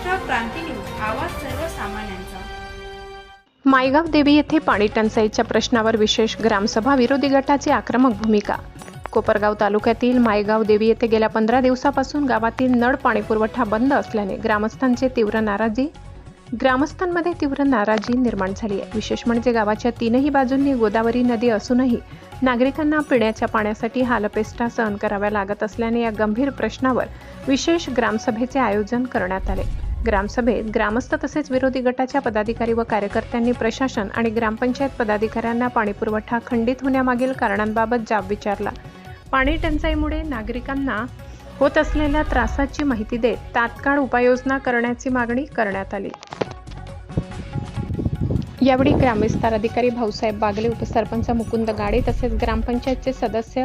महाराष्ट्र क्रांती news, आवाज सर्वसामान्यांचा। मायगाव देवी येथे पाणी टंचाईच्या प्रश्नावर विशेष ग्रामसभा, विरोधी गटाची आक्रमक भूमिका। कोपरगाव तालुक्यातील मायगाव देवी येथे गेल्या 15 दिवसापासून गावातील नळ पाणी पुरवठा बंद असल्याने ग्रामस्थांमध्ये तीव्र नाराजी निर्माण झाली आहे। विशेष म्हणजे गावाच्या तीनही बाजूंनी गोदावरी नदी असूनही नागरिकांना पिण्याच्या पाण्यासाठी हालअपेष्टा सहन कराव्या लागत असल्याने या गंभीर प्रश्नावर विशेष ग्रामसभेचे आयोजन करण्यात आले। ग्रामसभेत ग्रामस्थ तसेच विरोधी गटाच्या पदाधिकारी व कार्यकर्त्यांनी प्रशासन आणि ग्रामपंचायत पदाधिकाऱ्यांना पाणीपुरवठा खंडित होण्यामागील कारणांबाबत जाब विचारला। पाणी टंचाईमुळे नागरिकांना होत असलेल्या त्रासाची माहिती देत तात्काळ उपाययोजना करण्याची मागणी करण्यात आली। यावेळी ग्रामविस्तार अधिकारी भाऊसाहेब बागले, उपसरपंच मुकुंद गाडे तसेच ग्रामपंचायतचे सदस्य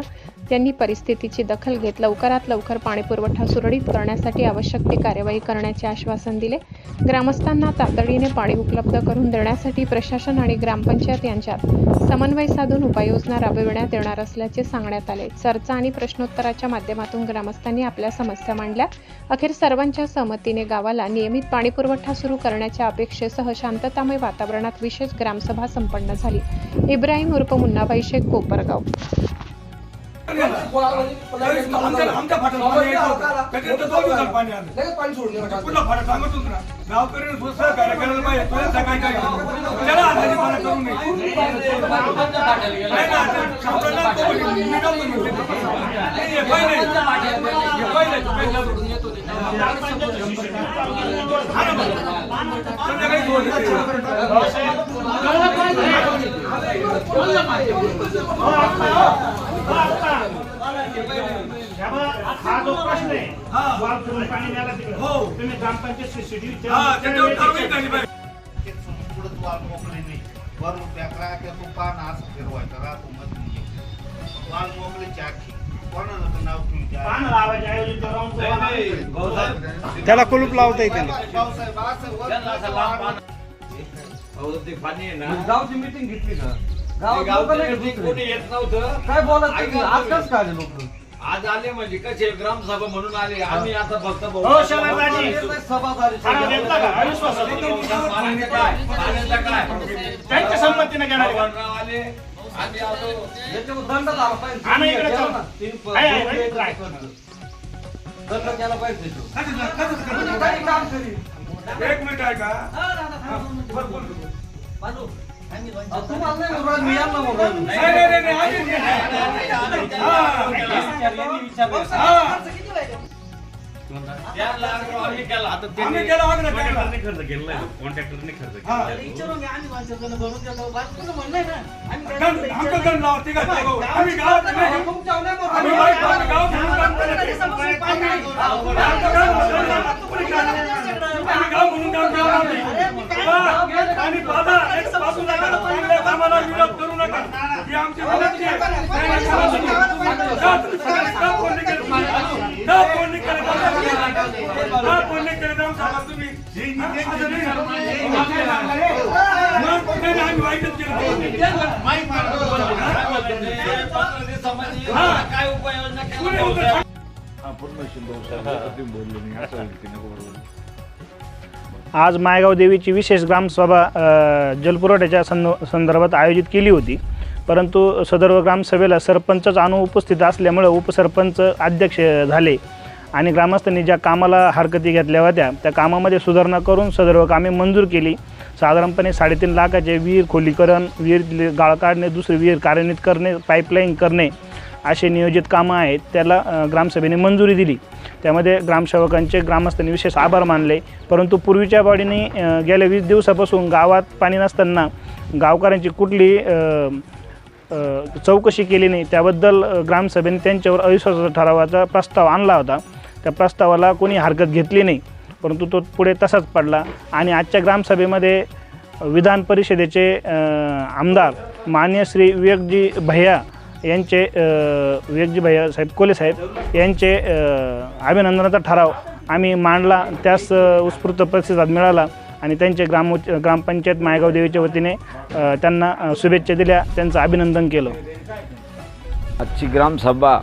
यांनी परिस्थितीची दखल घेत लवकरात लवकर पाणीपुरवठा सुरळीत करण्यासाठी आवश्यक ती कार्यवाही करण्याचे आश्वासन दिले। ग्रामस्थांना तातडीने पाणी उपलब्ध करून देण्यासाठी प्रशासन आणि ग्रामपंचायत यांच्यात समन्वय साधून उपाययोजना राबविण्यात येणार असल्याचे सांगण्यात आले। चर्चा आणि प्रश्नोत्तराच्या माध्यमातून ग्रामस्थांनी आपल्या समस्या मांडल्या। अखेर सर्वांच्या सहमतीने गावाला नियमित पाणीपुरवठा सुरू करण्याच्या अपेक्षेसह शांततामय वातावरणात विशेष ग्रामसभा संपन्न झाली। इब्राहिम उर्फ मुन्नाभाई शेख, कोपरगाव। हा जो प्रश्न आहे पाणी न्यायला तिकडे तुम्ही ग्रामपंचायत सीसीटीव्ही त्याला कुलूप लावता येते। गावची मीटिंग घेतली का? कोणी येत नव्हतं, काय बोलत आज कसं काय लोक आज आले म्हणजे कसे ग्रामसभा म्हणून आले। आम्ही आता फक्त त्यांच्या संमतीने घेणार आले। आम्ही आता दंड झाला पाहिजे, दंड केला पाहिजे। काम करी एक मिनिट आहे का? काय उपाययोजना केली? आज मायगाव देवीची विशेष ग्रामसभा जलपुरवठ्याच्या संदर्भात आयोजित केली होती, परंतु सदर ग्रामसभेला सरपंचच अनुपस्थित असल्यामुळे उपसरपंच अध्यक्ष झाले आणि ग्रामस्थांनी ज्या कामाला हरकती घेतल्या होत्या त्या कामामध्ये सुधारणा करून सदर कामे मंजूर केली। साधारणपणे 3.5 लाखाचे विहीर खोलीकरण, विहीर गाळ काढणे, दुसरी विहीर कार्यान्वित करणे, पाईपलाईन करणे असे नियोजित कामं आहेत, त्याला ग्रामसभेने मंजुरी दिली। त्यामध्ये ग्रामसेवकांचे ग्रामस्थांनी विशेष आभार मानले। परंतु पूर्वीच्या बाडीने गेल्या 20 दिवसापासून गावात पाणी नसताना गावकऱ्यांची कुठली चौकशी केली नाही। त्याबद्दल ग्रामसभेने त्यांच्यावर अविश्वासाचा ठरावाचा प्रस्ताव आणला होता। त्या प्रस्तावाला कोणी हरकत घेतली नाही, परंतु तो पुढे तसाच पडला आणि आजच्या ग्रामसभेमध्ये विधान परिषदेचे आमदार माननीय श्री विवेकजी भैया साहेब कोले साहेब यांचे अभिनंदनाचा ठराव आम्ही मांडला। त्यास उत्स्फूर्त प्रतिसाद मिळाला आणि त्यांचे ग्रामपंचायत मायगाव देवीच्या वतीने त्यांना शुभेच्छा दिल्या, त्यांचं अभिनंदन केलं। आजची ग्रामसभा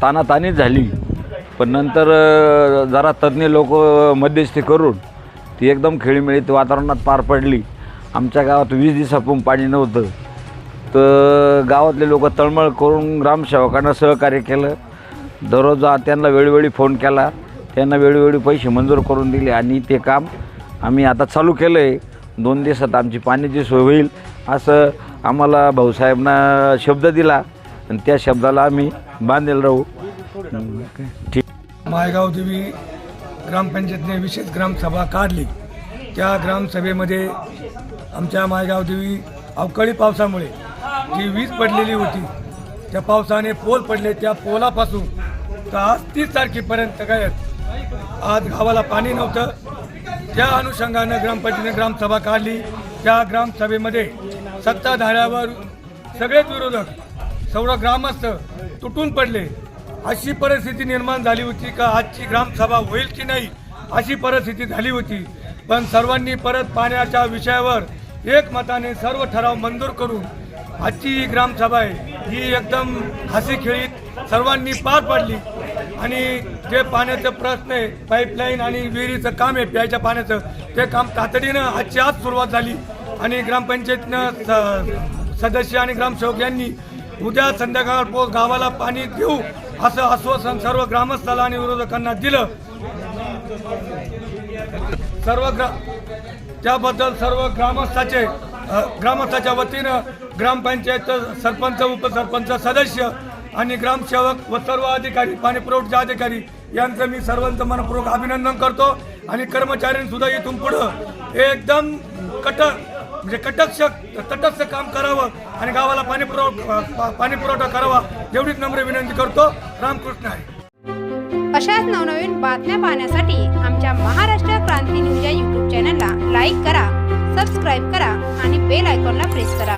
तानातानी झाली, पण नंतर जरा तज्ज्ञ लोक मध्यस्थी करून ती एकदम खेळीमेळीत वातावरणात पार पडली. आमच्या गावात 20 दिवसापासून पाणी नव्हतं, तर गावातले लोक तळमळ करून ग्रामसेवकांना सहकार्य केलं. दररोज त्यांना वेळोवेळी फोन केला, त्यांना वेळोवेळी पैसे मंजूर करून दिले आणि ते काम आम्ही आता चालू केलं आहे. 2 दिवसात आमची पाण्याची सोय होईल असं आम्हाला भाऊसाहेबांना शब्द दिला आणि त्या शब्दाला आम्ही बांधेल राहू. ठीक. मायगाव देवी ग्रामपंचायतीने विशेष ग्रामसभा काढली. त्या ग्रामसभेमध्ये आमच्या मायगाव देवी अवकाळी पावसामुळे जी वीज पडलेली होती, त्या पावसाने पोल पडले. त्या पोलापासून तर आज 30 तारखेपर्यंत काय आज गावाला पाणी नव्हतं. त्या अनुषंगानं ग्रामपंचायतीने ग्रामसभा काढली. त्या ग्रामसभेमध्ये सत्ताधाऱ्यावर सगळेच विरोधक, सर्व ग्रामस्थ तुटून पडले. अशी परिस्थिती निर्माण झाली होती का आजची ग्रामसभा होईल की नाही अशी परिस्थिती झाली होती. पण सर्वांनी परत पाण्याच्या विषयावर एकमताने सर्व ठराव मंजूर करून आजची ही ग्रामसभा आहे ही एकदम हसी खेळीत सर्वांनी पार पाडली. आणि जे पाण्याचं प्रश्न आहे, पाईपलाईन आणि विहिरीचं काम आहे प्यायच्या पाण्याचं, ते काम तातडीनं आजची आज सुरुवात झाली. आणि ग्रामपंचायतीनं सदस्य आणि ग्रामसेवक यांनी उद्या संध्याकाळ गावाला पाणी देऊ असं आश्वासन सर्व ग्रामस्थाला आणि विरोधकांना दिलं. त्याबद्दल सर्व ग्रामस्थाच्या वतीनं ग्रामपंचायत सरपंच, उपसरपंच, सदस्य आणि ग्रामसेवक व सर्व अधिकारी, पाणीपुरवठा अधिकारी यांचं मी सर्वांचं मनपूर्वक अभिनंदन करतो. आणि कर्मचाऱ्यांनी इथून पुढं एकदम तटस्थ काम करावं आणि गावाला पाणीपुरवठा करावा एवढीच नम्र विनंती करतो. रामकृष्ण आहे. अशाच नवनवीन बातम्या पाहण्यासाठी आमच्या महाराष्ट्र क्रांती न्यूज या यूट्यूब चॅनलला लाईक करा, सबस्क्राईब करा आणि बेल आयकॉनला प्रेस करा.